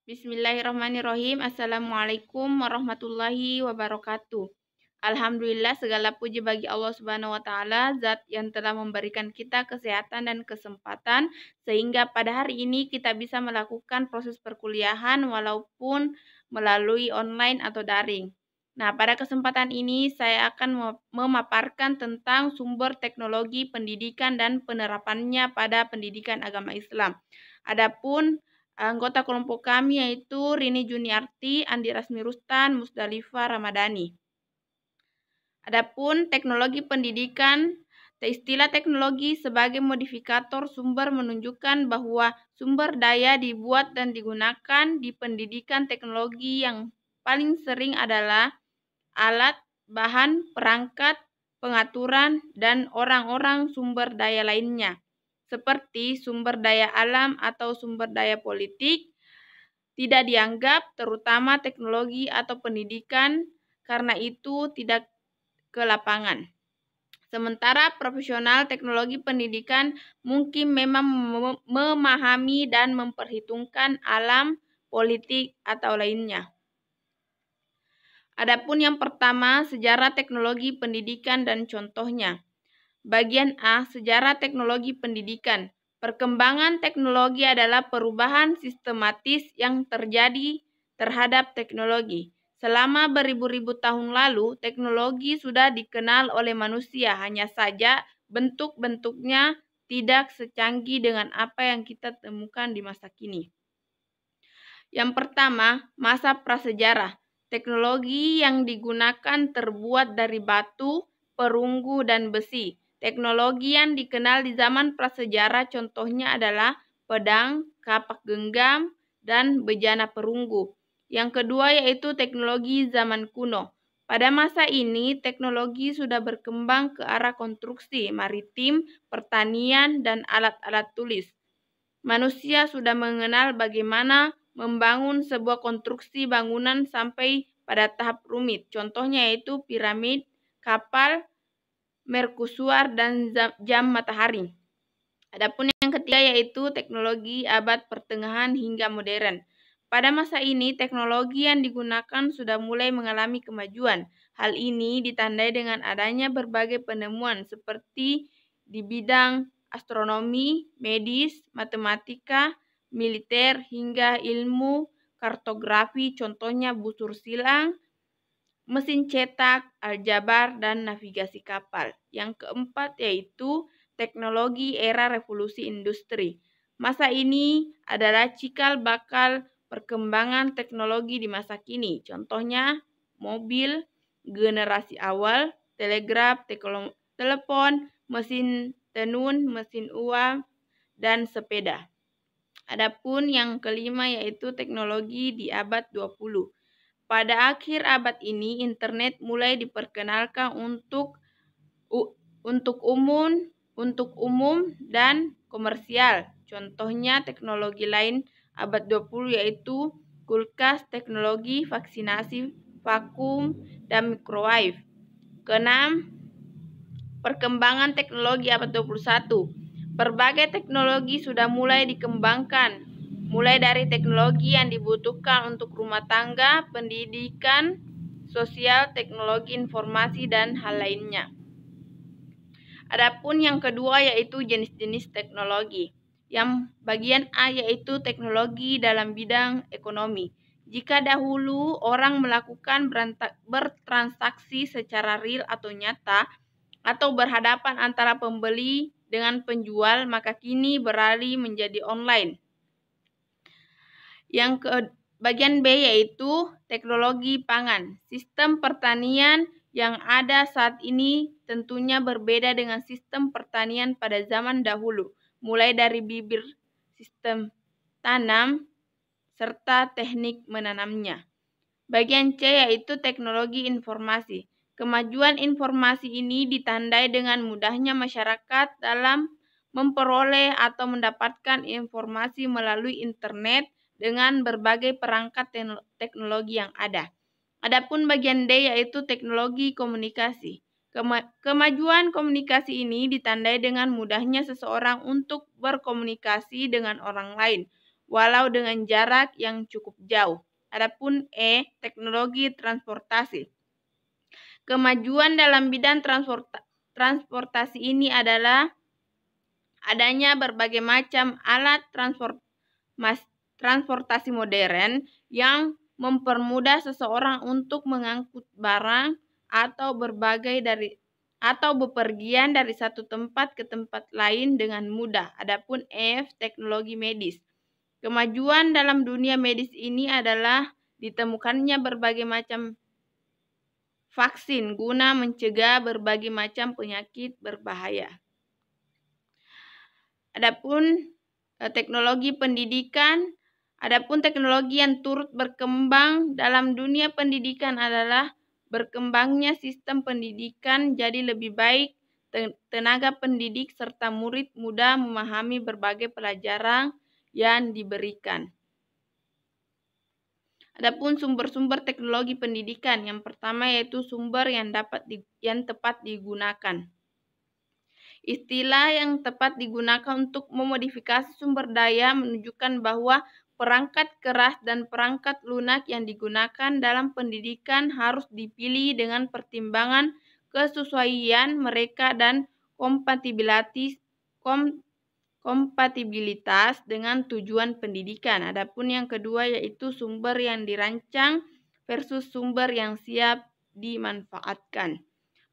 Bismillahirrahmanirrahim. Assalamualaikum warahmatullahi wabarakatuh. Alhamdulillah, segala puji bagi Allah Subhanahu wa taala, zat yang telah memberikan kita kesehatan dan kesempatan sehingga pada hari ini kita bisa melakukan proses perkuliahan walaupun melalui online atau daring. Nah, pada kesempatan ini saya akan memaparkan tentang sumber teknologi pendidikan dan penerapannya pada pendidikan agama Islam. Adapun anggota kelompok kami yaitu Rini Juniarti, Andi Rasmi Rustan, Musdalifah Ramadhani. Adapun teknologi pendidikan, istilah teknologi sebagai modifikator sumber menunjukkan bahwa sumber daya dibuat dan digunakan di pendidikan. Teknologi yang paling sering adalah alat, bahan, perangkat, pengaturan, dan orang-orang sumber daya lainnya, seperti sumber daya alam atau sumber daya politik, tidak dianggap terutama teknologi atau pendidikan karena itu tidak ke lapangan. Sementara profesional teknologi pendidikan mungkin memang memahami dan memperhitungkan alam, politik, atau lainnya. Adapun yang pertama, sejarah teknologi pendidikan dan contohnya. Bagian A, sejarah teknologi pendidikan. Perkembangan teknologi adalah perubahan sistematis yang terjadi terhadap teknologi. Selama beribu-ribu tahun lalu, teknologi sudah dikenal oleh manusia, hanya saja bentuk-bentuknya tidak secanggih dengan apa yang kita temukan di masa kini. Yang pertama, masa prasejarah. Teknologi yang digunakan terbuat dari batu, perunggu, dan besi. Teknologi yang dikenal di zaman prasejarah contohnya adalah pedang, kapak genggam, dan bejana perunggu. Yang kedua yaitu teknologi zaman kuno. Pada masa ini, teknologi sudah berkembang ke arah konstruksi, maritim, pertanian, dan alat-alat tulis. Manusia sudah mengenal bagaimana membangun sebuah konstruksi bangunan sampai pada tahap rumit. Contohnya yaitu piramid, kapal, mercusuar, dan jam matahari. Adapun yang ketiga yaitu teknologi abad pertengahan hingga modern. Pada masa ini, teknologi yang digunakan sudah mulai mengalami kemajuan. Hal ini ditandai dengan adanya berbagai penemuan seperti di bidang astronomi, medis, matematika, militer, hingga ilmu kartografi, contohnya busur silang, mesin cetak, aljabar, dan navigasi kapal. Yang keempat yaitu teknologi era revolusi industri. Masa ini adalah cikal bakal perkembangan teknologi di masa kini. Contohnya mobil, generasi awal, telegraf, telepon, mesin tenun, mesin uap, dan sepeda. Adapun yang kelima yaitu teknologi di abad 20. Pada akhir abad ini, internet mulai diperkenalkan untuk umum dan komersial. Contohnya teknologi lain abad 20 yaitu kulkas, teknologi vaksinasi, vakum, dan microwave. Keenam, perkembangan teknologi abad 21. Berbagai teknologi sudah mulai dikembangkan, mulai dari teknologi yang dibutuhkan untuk rumah tangga, pendidikan, sosial, teknologi informasi, dan hal lainnya. Adapun yang kedua yaitu jenis-jenis teknologi. Yang bagian A yaitu teknologi dalam bidang ekonomi. Jika dahulu orang melakukan bertransaksi secara real atau nyata, atau berhadapan antara pembeli dengan penjual, maka kini beralih menjadi online. Bagian B yaitu teknologi pangan. Sistem pertanian yang ada saat ini tentunya berbeda dengan sistem pertanian pada zaman dahulu, mulai dari bibir sistem tanam serta teknik menanamnya. Bagian C yaitu teknologi informasi. Kemajuan informasi ini ditandai dengan mudahnya masyarakat dalam memperoleh atau mendapatkan informasi melalui internet dengan berbagai perangkat teknologi yang ada. Adapun bagian D yaitu teknologi komunikasi. Kemajuan komunikasi ini ditandai dengan mudahnya seseorang untuk berkomunikasi dengan orang lain, walau dengan jarak yang cukup jauh. Adapun E, teknologi transportasi. Kemajuan dalam bidang transportasi ini adalah adanya berbagai macam alat transportasi modern yang mempermudah seseorang untuk mengangkut barang atau bepergian dari satu tempat ke tempat lain dengan mudah. Adapun F, teknologi medis. Kemajuan dalam dunia medis ini adalah ditemukannya berbagai macam vaksin guna mencegah berbagai macam penyakit berbahaya. Adapun teknologi pendidikan, adapun teknologi yang turut berkembang dalam dunia pendidikan adalah berkembangnya sistem pendidikan jadi lebih baik, tenaga pendidik serta murid mudah memahami berbagai pelajaran yang diberikan. Adapun sumber-sumber teknologi pendidikan, yang pertama yaitu sumber yang tepat digunakan. Istilah yang tepat digunakan untuk memodifikasi sumber daya menunjukkan bahwa perangkat keras dan perangkat lunak yang digunakan dalam pendidikan harus dipilih dengan pertimbangan kesesuaian mereka dan kompatibilitas dengan tujuan pendidikan. Adapun yang kedua yaitu sumber yang dirancang versus sumber yang siap dimanfaatkan.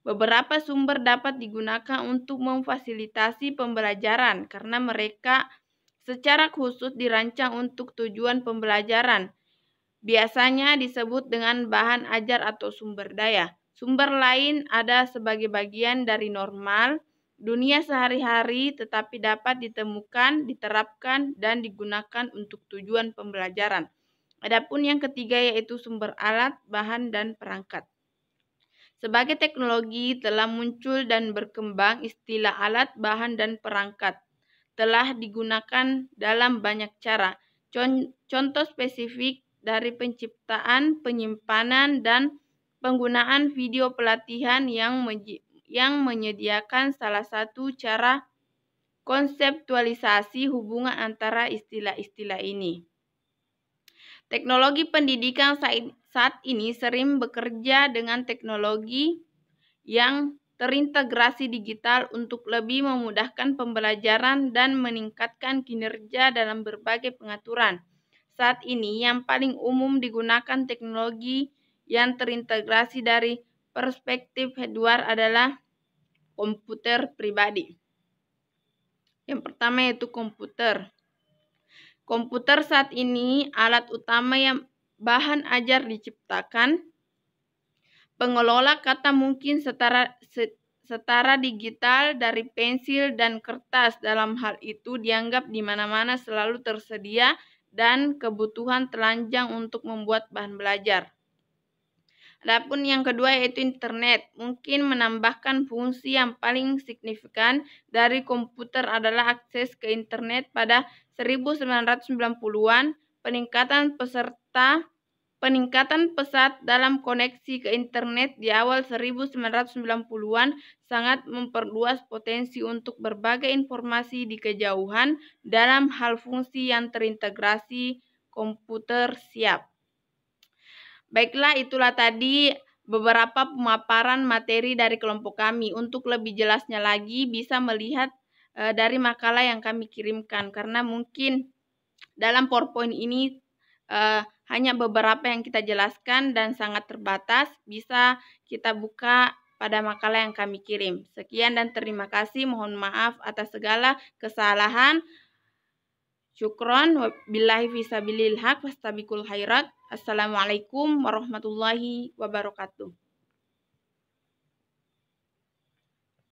Beberapa sumber dapat digunakan untuk memfasilitasi pembelajaran karena mereka secara khusus dirancang untuk tujuan pembelajaran. Biasanya disebut dengan bahan ajar atau sumber daya. Sumber lain ada sebagai bagian dari normal dunia sehari-hari tetapi dapat ditemukan, diterapkan, dan digunakan untuk tujuan pembelajaran. Adapun yang ketiga yaitu sumber alat, bahan, dan perangkat. Sebagai teknologi telah muncul dan berkembang istilah alat, bahan, dan perangkat telah digunakan dalam banyak cara. Contoh spesifik dari penciptaan, penyimpanan, dan penggunaan video pelatihan yang menyediakan salah satu cara konseptualisasi hubungan antara istilah-istilah ini. Teknologi pendidikan saat ini sering bekerja dengan teknologi yang terintegrasi digital untuk lebih memudahkan pembelajaran dan meningkatkan kinerja dalam berbagai pengaturan. Saat ini yang paling umum digunakan teknologi yang terintegrasi dari perspektif hardware adalah komputer pribadi. Yang pertama yaitu komputer. Komputer saat ini alat utama yang bahan ajar diciptakan. Pengelola kata mungkin setara digital dari pensil dan kertas. Dalam hal itu dianggap di mana-mana selalu tersedia dan kebutuhan telanjang untuk membuat bahan belajar. Adapun yang kedua yaitu internet. Mungkin menambahkan fungsi yang paling signifikan dari komputer adalah akses ke internet pada 1990-an, peningkatan pesat dalam koneksi ke internet di awal 1990-an sangat memperluas potensi untuk berbagai informasi di kejauhan dalam hal fungsi yang terintegrasi komputer siap. Baiklah, itulah tadi beberapa pemaparan materi dari kelompok kami. Untuk lebih jelasnya lagi bisa melihat dari makalah yang kami kirimkan karena mungkin dalam PowerPoint ini hanya beberapa yang kita jelaskan dan sangat terbatas. Bisa kita buka pada makalah yang kami kirim. Sekian dan terima kasih. Mohon maaf atas segala kesalahan. Syukron billahi fisabilil haq wastabiqul khairat. Assalamualaikum warahmatullahi wabarakatuh.